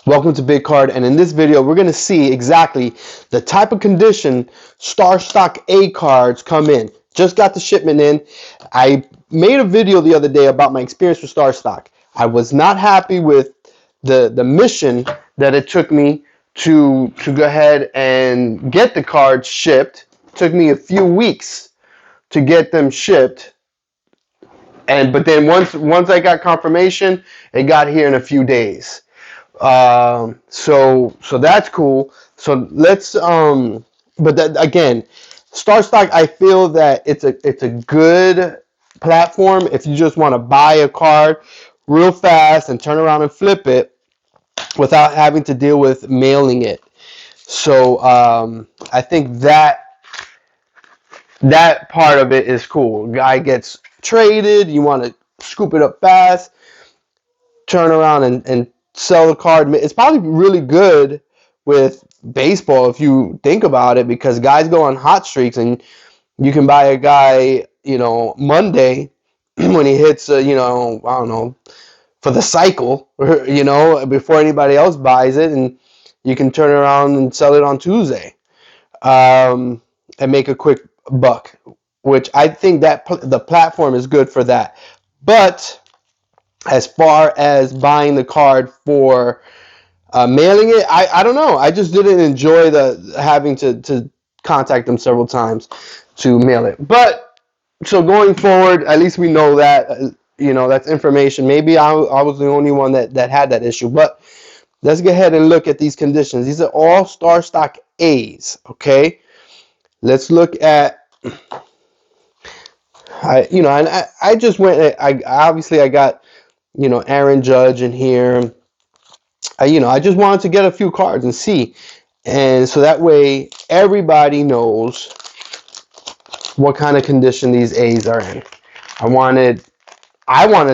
Welcome to Big Card, and in this video we're going to see exactly the type of condition Star Stock A cards come in. Just got the shipment in. I made a video the other day about my experience with Star Stock. I was not happy with the mission that it took me to go ahead and get the cards shipped. It took me a few weeks to get them shipped. But then once I got confirmation, it got here in a few days. So that's cool. So let's but that again, Star Stock, I feel that it's a good platform if you just want to buy a card real fast and turn around and flip it without having to deal with mailing it. So I think that part of it is cool. Guy gets traded, you want to scoop it up fast, turn around and sell the card. It's probably really good with baseball if you think about it, because guys go on hot streaks and you can buy a guy, Monday when he hits, I don't know, for the cycle, before anybody else buys it, and you can turn around and sell it on Tuesday, and make a quick buck, which I think that the platform is good for that. But as far as buying the card for mailing it, I don't know. I just didn't enjoy the having to contact them several times to mail it. But so going forward, at least we know that that's information. Maybe I was the only one that had that issue. But let's go ahead and look at these conditions. These are all Star Stock A's. Okay, let's look at. I just went. I obviously I got Aaron Judge in here. I just wanted to get a few cards and see, and so that way everybody knows what kind of condition these A's are in. I wanted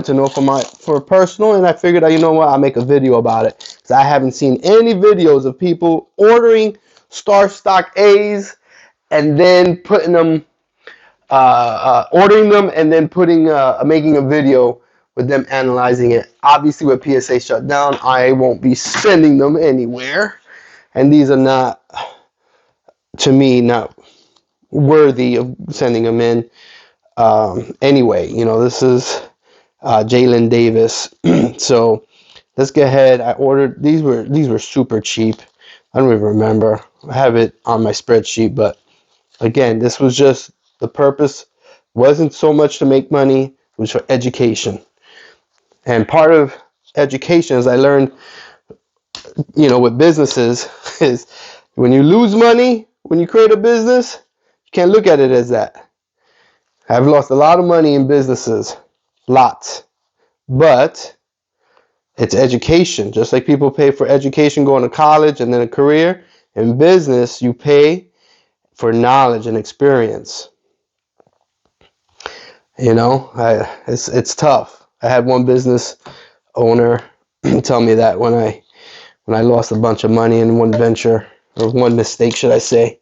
to know for personal, and I figured, I'll make a video about it, because I haven't seen any videos of people ordering Star Stock A's and then putting them, ordering them and then making a video with them analyzing it. Obviously, with PSA shut down, I won't be sending them anywhere, and these are not, to me, not worthy of sending them in. Anyway, this is Jalen Davis. So let's go ahead. I ordered these were super cheap. I don't even remember. I have it on my spreadsheet, but again, this was just the purpose wasn't so much to make money, it was for education. And part of education, as I learned, with businesses, is when you lose money, when you create a business, you can't look at it as that. I've lost a lot of money in businesses, lots, but it's education. Just like people pay for education going to college and then a career, in business you pay for knowledge and experience. It's tough. I had one business owner tell me that when I lost a bunch of money in one venture, or one mistake, should I say.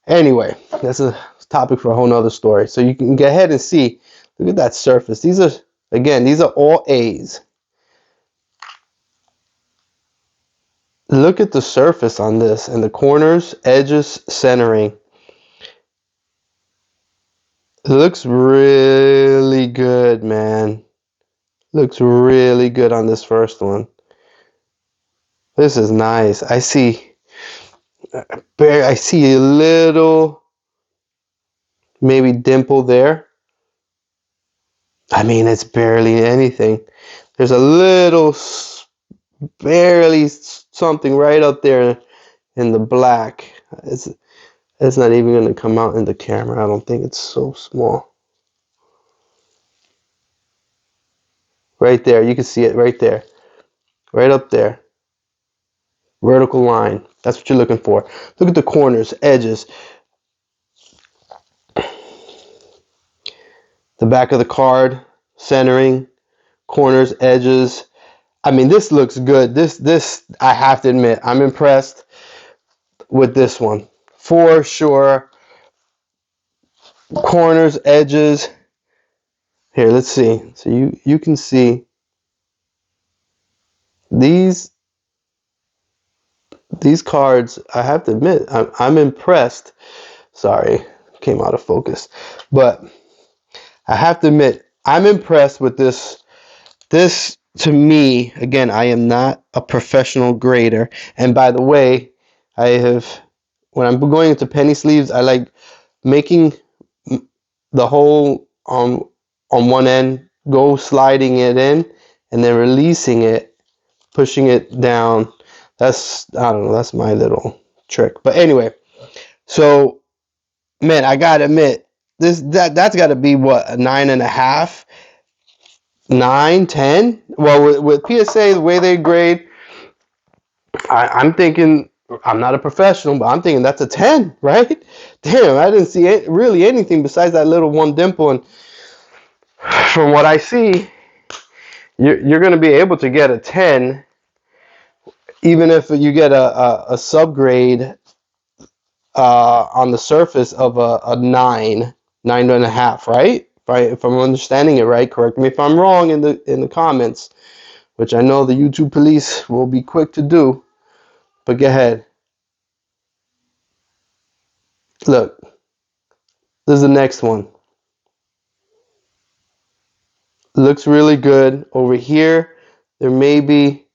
Anyway, that's a topic for a whole nother story. So you can go ahead and see. Look at that surface. These are all A's. Look at the surface on this, and the corners, edges, centering. It looks really good, man. Looks really good on this first one. This is nice. I see a little, maybe dimple there. I mean, it's barely anything. There's a little, barely something right up there in the black. It's not even going to come out in the camera. I don't think. It's so small. Right there. You can see it right there. Right up there. Vertical line. That's what you're looking for. Look at the corners, edges. The back of the card, centering, corners, edges. I mean, this looks good. This I have to admit, I'm impressed with this one. For sure. Corners, edges. Here, let's see. So you can see these These cards, I have to admit, I'm impressed. Sorry, came out of focus. But I have to admit, I'm impressed with this. This, to me, again, I am not a professional grader. And by the way, when I'm going into penny sleeves, I like making the hole on one end, go sliding it in, and then releasing it, pushing it down. That's, I don't know, that's my little trick. But anyway, so man, I gotta admit, that's gotta be what, a 9.5, 9, 10. Well, with PSA, the way they grade, I'm thinking, I'm not a professional, but I'm thinking that's a 10, right? Damn, I didn't see really anything besides that little one dimple, and from what I see, you're going to be able to get a 10, even if you get a subgrade on the surface of a 9, 9.5, right? If I'm understanding it right, correct me if I'm wrong in the comments, which I know the YouTube police will be quick to do. But go ahead. Look, this is the next one. Looks really good. Over here, there may be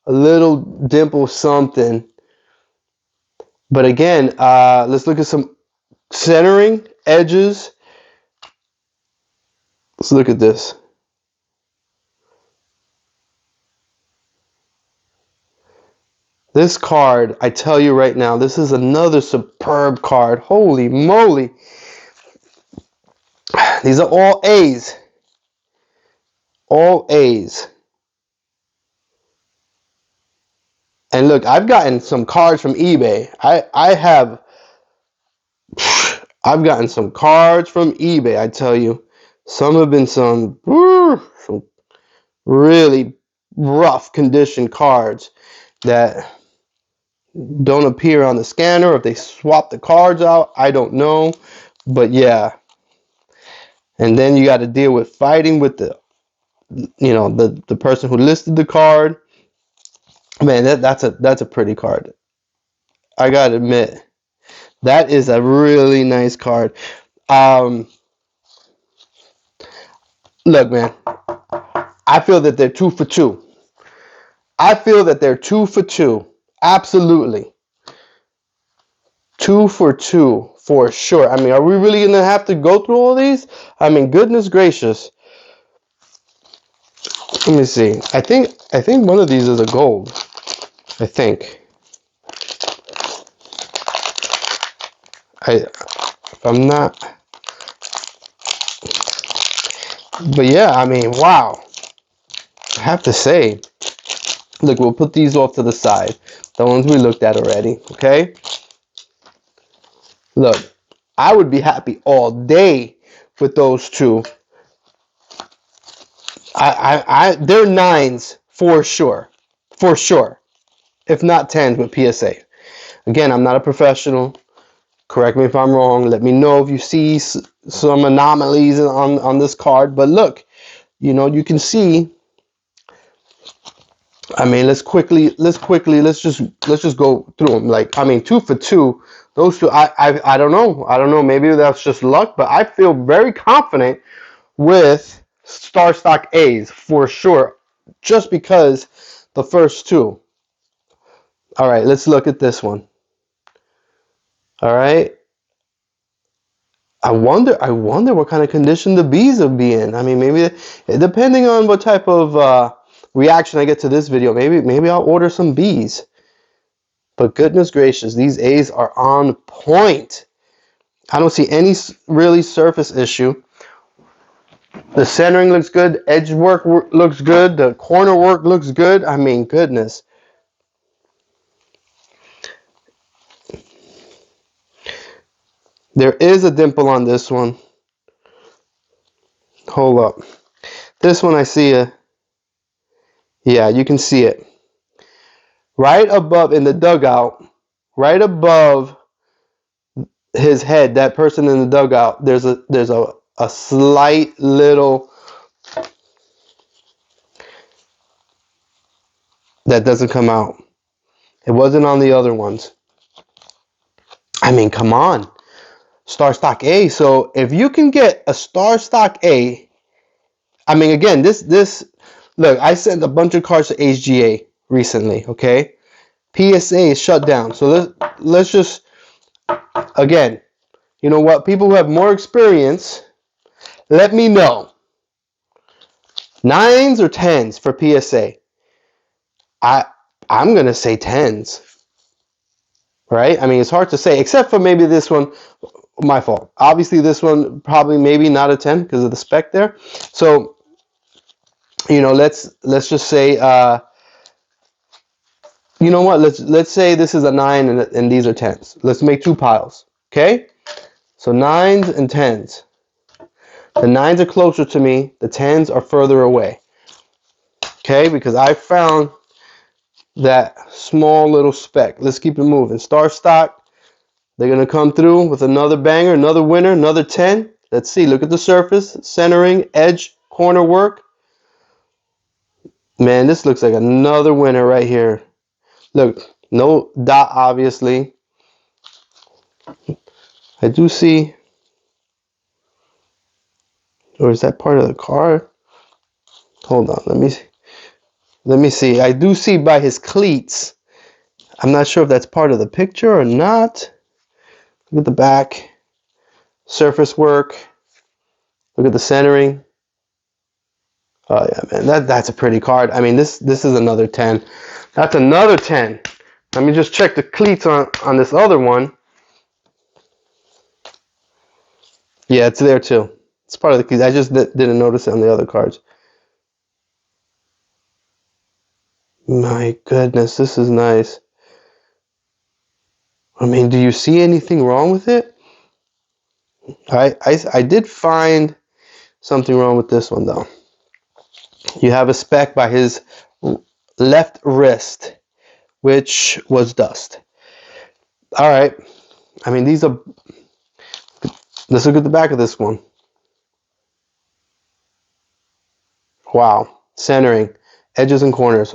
a little dimple something. But again, let's look at some centering, edges. Let's look at this. This card, I tell you right now, this is another superb card. Holy moly. These are all A's. All A's. And look, I've gotten some cards from eBay. I've gotten some cards from eBay, I tell you. Some have been some really rough condition cards that don't appear on the scanner. If they swap the cards out, I don't know. But yeah. And then you got to deal with fighting with the person who listed the card. Man, that's a pretty card. I gotta admit, that is a really nice card. Look, man, I feel that they're 2 for 2. I feel that they're 2 for 2. Absolutely. 2 for 2 for sure. I mean, are we really gonna have to go through all these? I mean, goodness gracious. Let me see. I think one of these is a gold. I think. If I'm not. But yeah, I mean, wow. I have to say, look, we'll put these off to the side. The ones we looked at already, okay? Look, I would be happy all day with those two. They're 9s for sure. For sure. If not 10s with PSA. Again, I'm not a professional. Correct me if I'm wrong. Let me know if you see some anomalies on this card. But look, you can see. I mean, let's just go through them. Like, I mean, 2 for 2. Those two, I don't know. I don't know. Maybe that's just luck, but I feel very confident with Star Stock A's for sure, just because the first two. All right, let's look at this one. All right. I wonder what kind of condition the bees will be in. I mean, maybe depending on what type of reaction I get to this video, maybe I'll order some bees. But goodness gracious, these A's are on point. I don't see any really surface issue. The centering looks good. Edge work looks good. The corner work looks good. I mean, goodness. There is a dimple on this one. Hold up. This one I see yeah, you can see it. Right above in the dugout, right above his head, that person in the dugout, there's a slight little that doesn't come out. It wasn't on the other ones. I mean, come on. Star Stock A. So if you can get a Star Stock A, I mean, again, look, I sent a bunch of cards to HGA recently, okay? PSA is shut down. So let's just, again, you know what? People who have more experience, let me know. 9s or 10s for PSA? I'm going to say 10s. Right? I mean, it's hard to say, except for maybe this one. My fault. Obviously, this one probably maybe not a 10 because of the spec there. So, you know, let's just say, you know what? Let's say this is a 9 and these are 10s. Let's make 2 piles. Okay? So 9s and 10s. The 9s are closer to me. The 10s are further away. Okay? Because I found that small little speck. Let's keep it moving. Star Stock. They're going to come through with another banger, another winner, another 10. Let's see. Look at the surface. Centering, edge, corner work. Man, this looks like another winner right here. Look, no dot, obviously. I do see. Or is that part of the card? Hold on. Let me see. I do see by his cleats. I'm not sure if that's part of the picture or not. Look at the back. Surface work. Look at the centering. Oh yeah, man, that's a pretty card. I mean, this is another 10. That's another 10. Let me just check the cleats on this other one. Yeah, it's there too. It's part of the cleats. I just didn't notice it on the other cards. My goodness, this is nice. I mean, do you see anything wrong with it? I did find something wrong with this one though. You have a speck by his left wrist, which was dust. All right. I mean, these are. Let's look at the back of this one. Wow. Centering, edges and corners.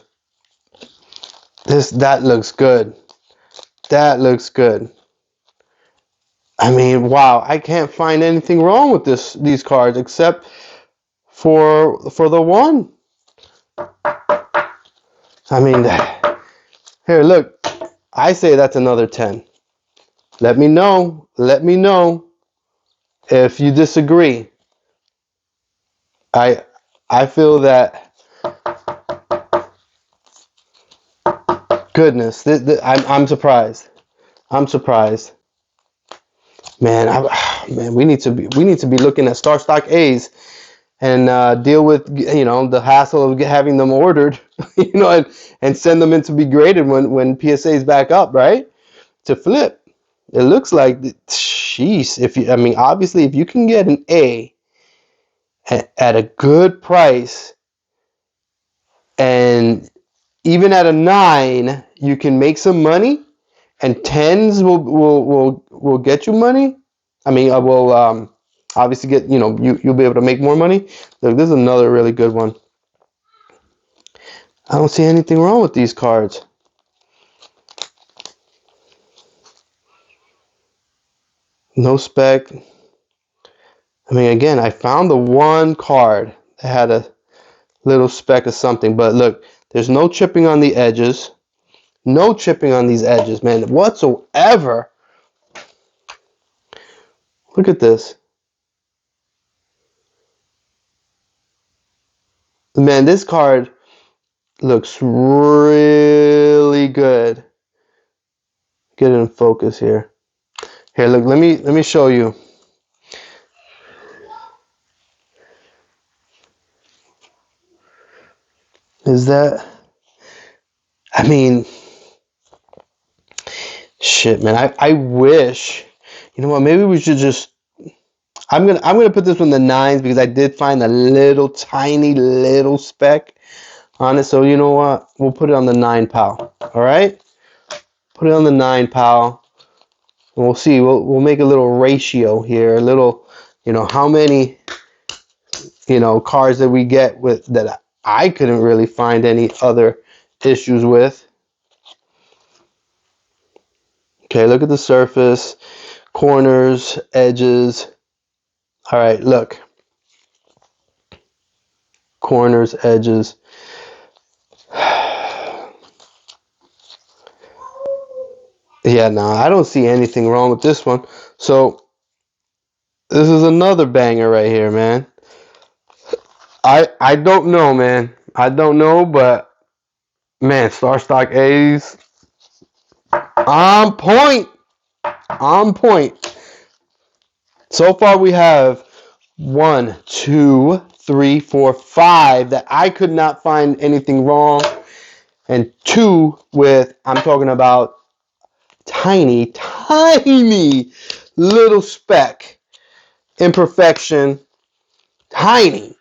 That looks good. That looks good. I mean, wow. I can't find anything wrong with these cards except for the one. I mean, here, look. I say that's another 10. Let me know. Let me know if you disagree. I feel that. Goodness, I'm surprised. I'm surprised. Man, man, we need to be looking at Star Stock A's and deal with, you know, the hassle of having them ordered, you know, and send them in to be graded when PSA is back up, right? To flip. It looks like, jeez, I mean, obviously, if you can get an A at a good price, and even at a 9, you can make some money, and 10s will get you money. I mean, I will obviously get, you know, you'll be able to make more money. Look, this is another really good one. I don't see anything wrong with these cards. No spec. I mean, again, I found the one card that had a little speck of something, but look, there's no chipping on the edges. No chipping on these edges, man, whatsoever. Look at this. Man, this card looks really good. Get it in focus here. Here, look, let me show you. Is that, I mean, shit, man, I wish, you know what, maybe we should just, I'm gonna put this one in the 9s because I did find a little tiny little speck on it. So you know what, we'll put it on the 9 pal. All right, put it on the 9 pal. And we'll see. We'll make a little ratio here. A little, you know, how many, you know, cards that we get with that I couldn't really find any other issues with. Okay, look at the surface, corners, edges. All right, look. Corners, edges. Yeah, no, I don't see anything wrong with this one. So this is another banger right here, man. I don't know, man. I don't know, but man, Star Stock A's on point. On point. So far we have 1, 2, 3, 4, 5 that I could not find anything wrong, and 2 with, I'm talking about tiny, tiny little speck imperfection, tiny,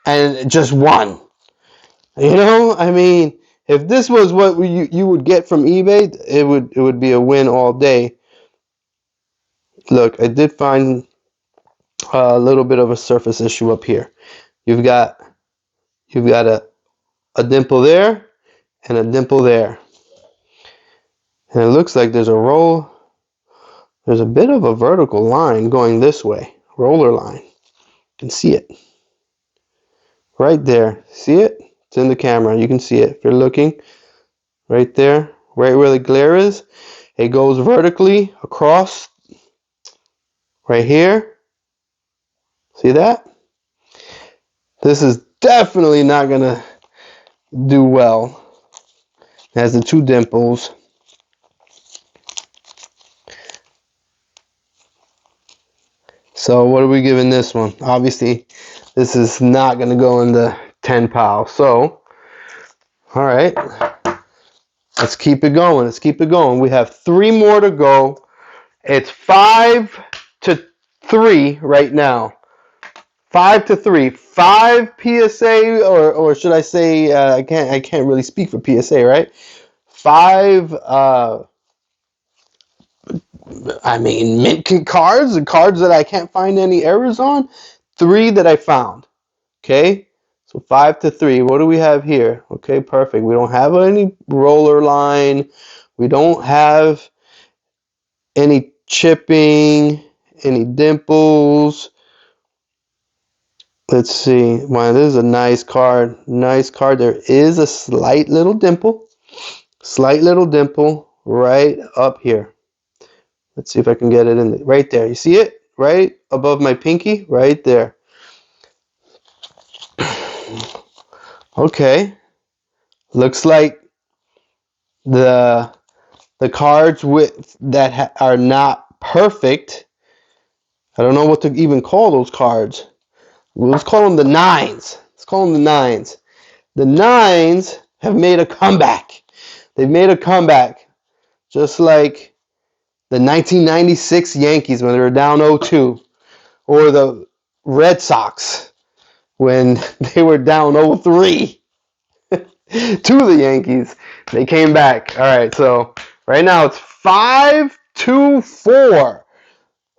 and just 1. You know, I mean, if this was what you would get from eBay, it would be a win all day. Look, I did find a little bit of a surface issue up here. You've got a dimple there and a dimple there, and it looks like there's a bit of a vertical line going this way, roller line. You can see it right there. See it? It's in the camera. You can see it if you're looking right there, right where the glare is. It goes vertically across right here. See that? This is definitely not gonna do well. It has the 2 dimples. So what are we giving this one? Obviously, this is not going to go in the 10 pile. So, all right, let's keep it going. Let's keep it going. We have 3 more to go. It's 5-3 right now. 5-3. 5 PSA, or should I say? I can't really speak for PSA, right? 5. I mean, mint cards, the cards that I can't find any errors on. 3 that I found. Okay, so 5-3. What do we have here? Okay, perfect. We don't have any roller line. We don't have any chipping, any dimples. Let's see. Wow, this is a nice card. Nice card. There is a slight little dimple. Slight little dimple right up here. Let's see if I can get it in right there. You see it? Right above my pinky? Right there. Okay. Looks like the cards that are not perfect. I don't know what to even call those cards. Let's call them the 9s. Let's call them the 9s. The 9s have made a comeback. They've made a comeback. Just like the 1996 Yankees when they were down 0-2. Or the Red Sox when they were down 0-3 to the Yankees. They came back. All right, so right now it's 5-4.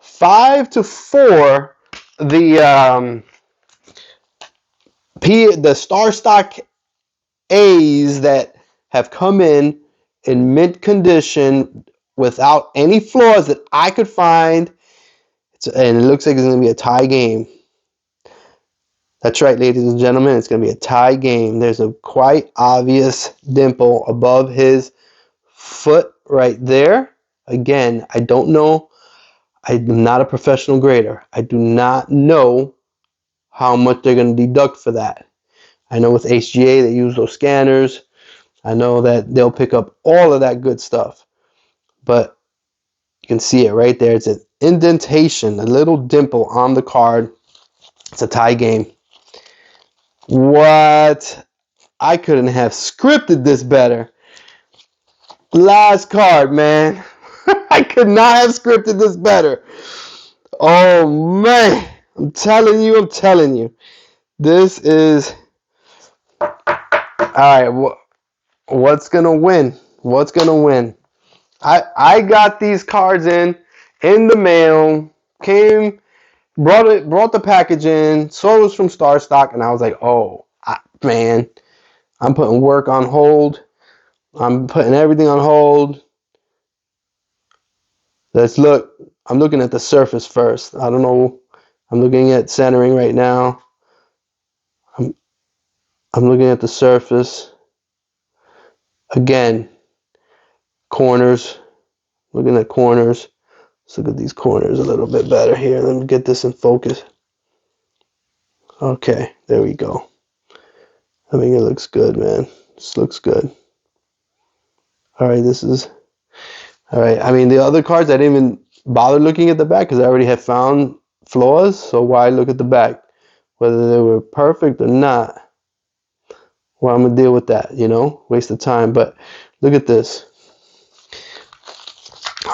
5-4. The Star Stock A's that have come in mint condition without any flaws that I could find. And it looks like it's going to be a tie game. That's right, ladies and gentlemen. It's going to be a tie game. There's a quite obvious dimple above his foot right there. Again, I don't know. I'm not a professional grader. I do not know how much they're going to deduct for that. I know with HGA they use those scanners. I know that they'll pick up all of that good stuff. But you can see it right there. It's an indentation, a little dimple on the card. It's a tie game. What? I couldn't have scripted this better. Last card, man. I could not have scripted this better. Oh, man. I'm telling you. This is... Alright, what's going to win? What's going to win? I got these cards in the mail, brought the package in, saw it was from Star Stock, and I was like, oh, man, I'm putting work on hold. I'm putting everything on hold. Let's look. I'm looking at the surface first. I don't know. I'm looking at centering right now. I'm looking at the surface. Again, corners. Looking at corners. Let's look at these corners a little bit better here. Let me get this in focus. Okay, there we go. I think it looks good, man. This looks good. All right, this is... All right, I mean, the other cards, I didn't even bother looking at the back because I already had found flaws, so why look at the back? Whether they were perfect or not, well, I'm going to deal with that, you know? Waste of time, but look at this.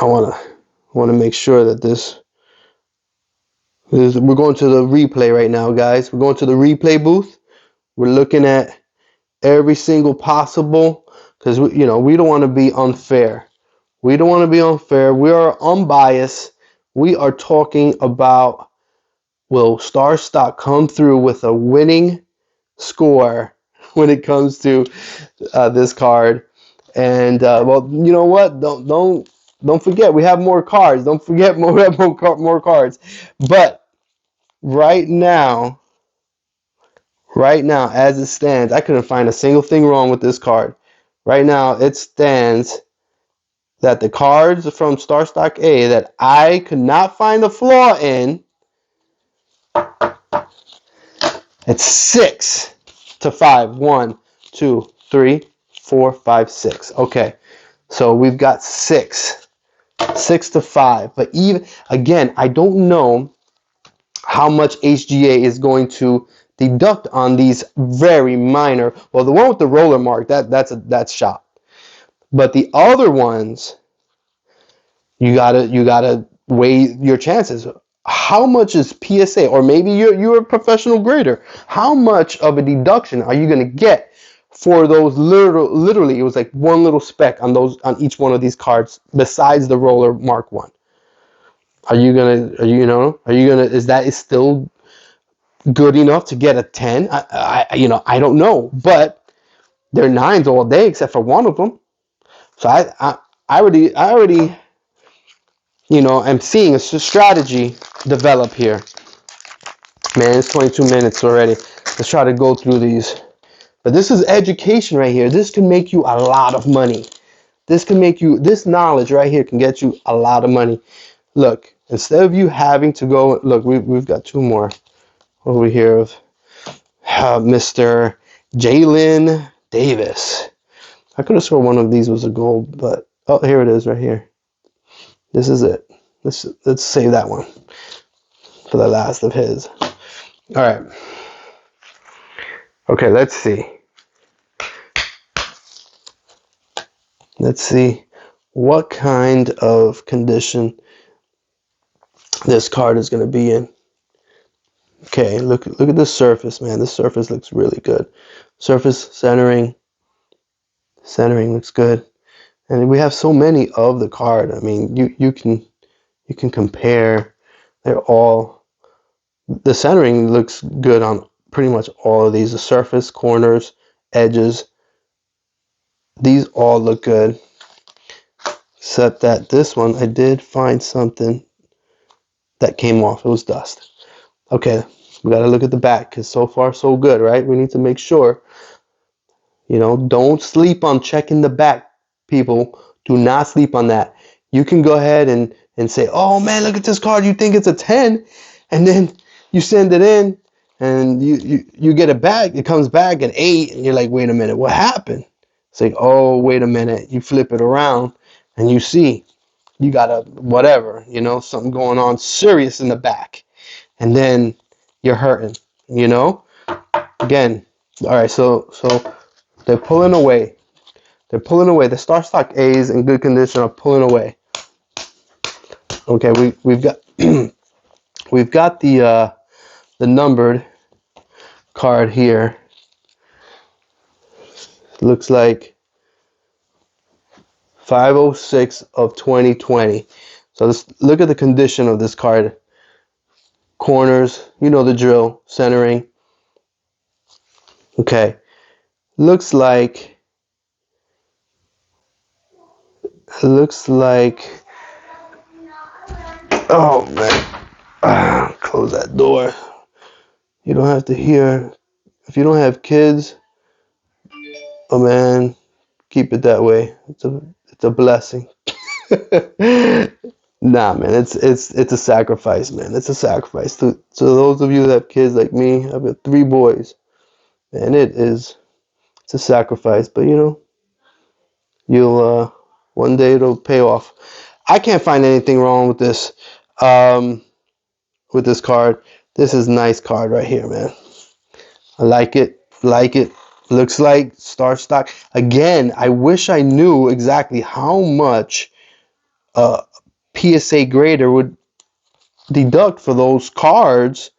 I want to make sure that this... We're going to the replay right now, guys. We're going to the replay booth. We're looking at every single possible, because we don't want to be unfair. We don't want to be unfair. We are unbiased. We are talking about, will Star Stock come through with a winning score when it comes to this card? And well, you know what? Don't forget, we have more cards. Don't forget, we have more cards. But right now, as it stands, I couldn't find a single thing wrong with this card. Right now, it stands that the cards from Star Stock A that I could not find a flaw in, it's 6-5. 1, 2, 3, 4, 5, 6. Okay, so we've got 6-5. But even again, I don't know how much HGA is going to deduct on these very minor. Well, the one with the roller mark, that's shot. But the other ones, you gotta weigh your chances. How much is PSA, or maybe you're a professional grader? How much of a deduction are you gonna get for those literally? It was like one little speck on each one of these cards besides the roller mark one. Is that still good enough to get a 10? I don't know, but they're 9s all day except for one of them. So I already I'm seeing a strategy develop here. Man, it's 22 minutes already. Let's try to go through these. But this is education right here. This can make you a lot of money. This knowledge right here can get you a lot of money. Look, instead of you having to go, look, we've got two more over here of Mr. Jalen Davis. I could have sworn one of these was a gold, but oh, here it is right here. This is it. Let's save that one for the last of his. All right. Okay, let's see. Let's see what kind of condition this card is going to be in. Okay, look at the surface, man. The surface looks really good. Surface centering looks good. And we have so many of the card. I mean, you can compare. They're all, the centering looks good on pretty much all of these. The surface, corners, edges, these all look good. Except that this one, I did find something that came off. It was dust. Okay, we got to look at the back because so far so good, right? We need to make sure, don't sleep on checking the back, people. Do not sleep on that. You can go ahead and say, oh man, look at this card. You think it's a 10, and then you send it in and you get it back. It comes back an 8, and you're like, wait a minute, what happened? It's like, oh, wait a minute. You flip it around and you see you got a whatever, something going on serious in the back. And then you're hurting, Again, all right, so they're pulling away. They're pulling away. The Star Stock A's in good condition are pulling away. Okay, we've got we've got the numbered card here. Looks like 506 of 2020. So let's look at the condition of this card. Corners, you know the drill. Centering. Okay, looks like Oh man, close that door. You don't have to hear. If you don't have kids, oh man, keep it that way. It's a blessing. Nah, man, it's a sacrifice, man. It's a sacrifice. To those of you that have kids like me, I've got 3 boys, and it's a sacrifice. But you know, you'll one day it'll pay off. I can't find anything wrong um, with this card. This is a nice card right here, man. I like it. Like it. Looks like Star Stock. Again, I wish I knew exactly how much PSA grader would deduct for those cards.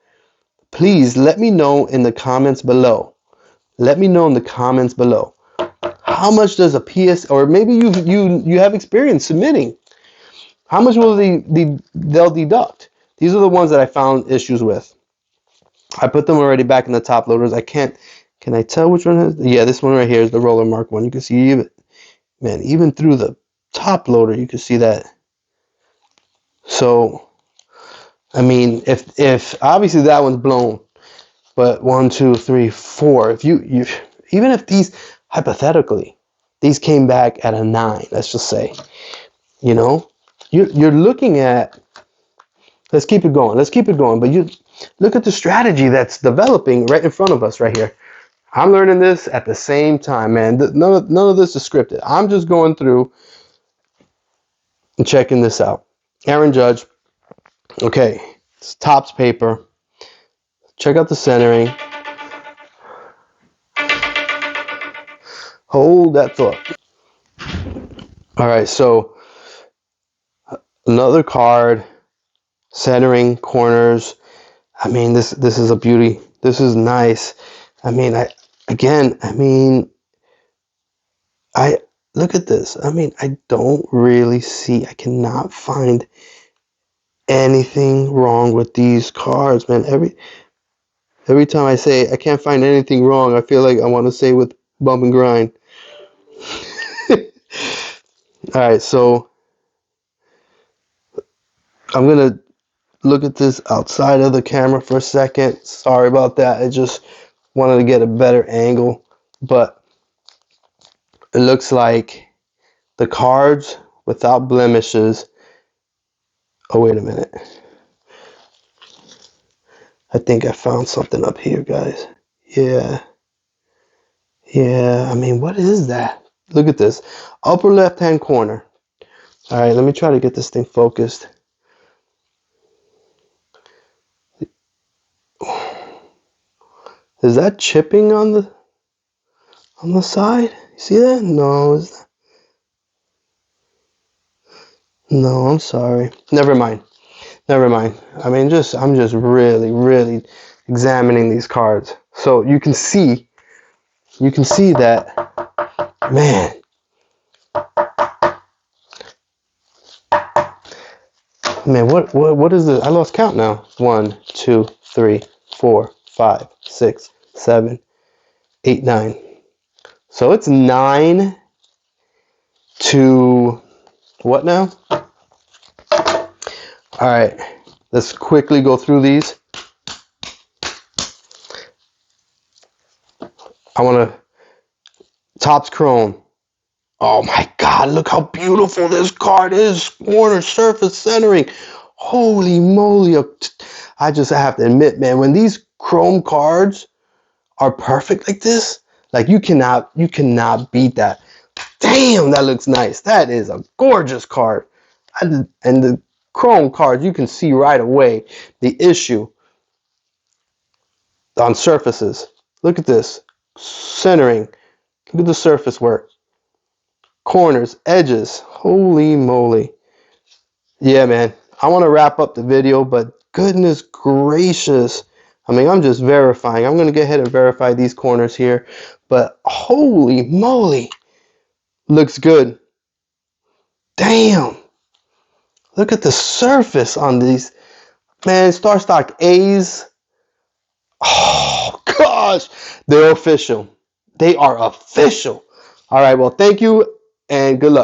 Please let me know in the comments below. Let me know in the comments below. How much does a PS, or maybe you have experience submitting. How much will they'll deduct? These are the ones that I found issues with. I put them already back in the top loaders. Can I tell which one has? Yeah, this one right here is the Roller Mark one. You can see even through the top loader, you can see that. So, I mean, if obviously that one's blown, but 1, 2, 3, 4. If you even if these hypothetically these came back at a 9, let's just say, you know, you're looking at. Let's keep it going. Let's keep it going. But you look at the strategy that's developing right in front of us right here. I'm learning this at the same time, man. None of this is scripted. I'm just going through and checking this out. Aaron Judge. Okay, it's Topps paper. Check out the centering. Hold that thought. All right, so another card, centering, corners. I mean, this is a beauty. This is nice. I mean, I look at this. I mean, I don't really see. I cannot find anything wrong with these cards, man. Every time I say I can't find anything wrong, I feel like I want to say with bump and grind. All right, so I'm gonna look at this outside of the camera for a second. Sorry about that. I just wanted to get a better angle, but it looks like the cards without blemishes. Oh, wait a minute. I think I found something up here, guys. Yeah. I mean, what is that? Look at this. Upper left-hand corner. All right, let me try to get this thing focused. Is that chipping on the side? You see that? No, no, I'm sorry. Never mind. I mean, I'm just really examining these cards. So you can see that, man. Man, what is it? I lost count now. 1, 2, 3, 4, 5, 6, 7, 8, 9. So it's 9 to what now? All right, let's quickly go through these. I want to Topps Chrome. Oh my God, look how beautiful this card is. Corner surface centering. Holy moly. I just have to admit, man, when these Chrome cards are perfect like this, like you cannot beat that. Damn, that looks nice. That is a gorgeous card. And the Chrome cards, you can see right away the issue on surfaces. Look at this. Centering. Look at the surface work. Corners, edges. Holy moly. Yeah, man. I want to wrap up the video, but goodness gracious. I mean, I'm just verifying. I'm going to go ahead and verify these corners here. But holy moly. Looks good. Damn. Look at the surface on these. Man, Star Stock A's. Oh, gosh. They're official. They are official. All right, well, thank you and good luck.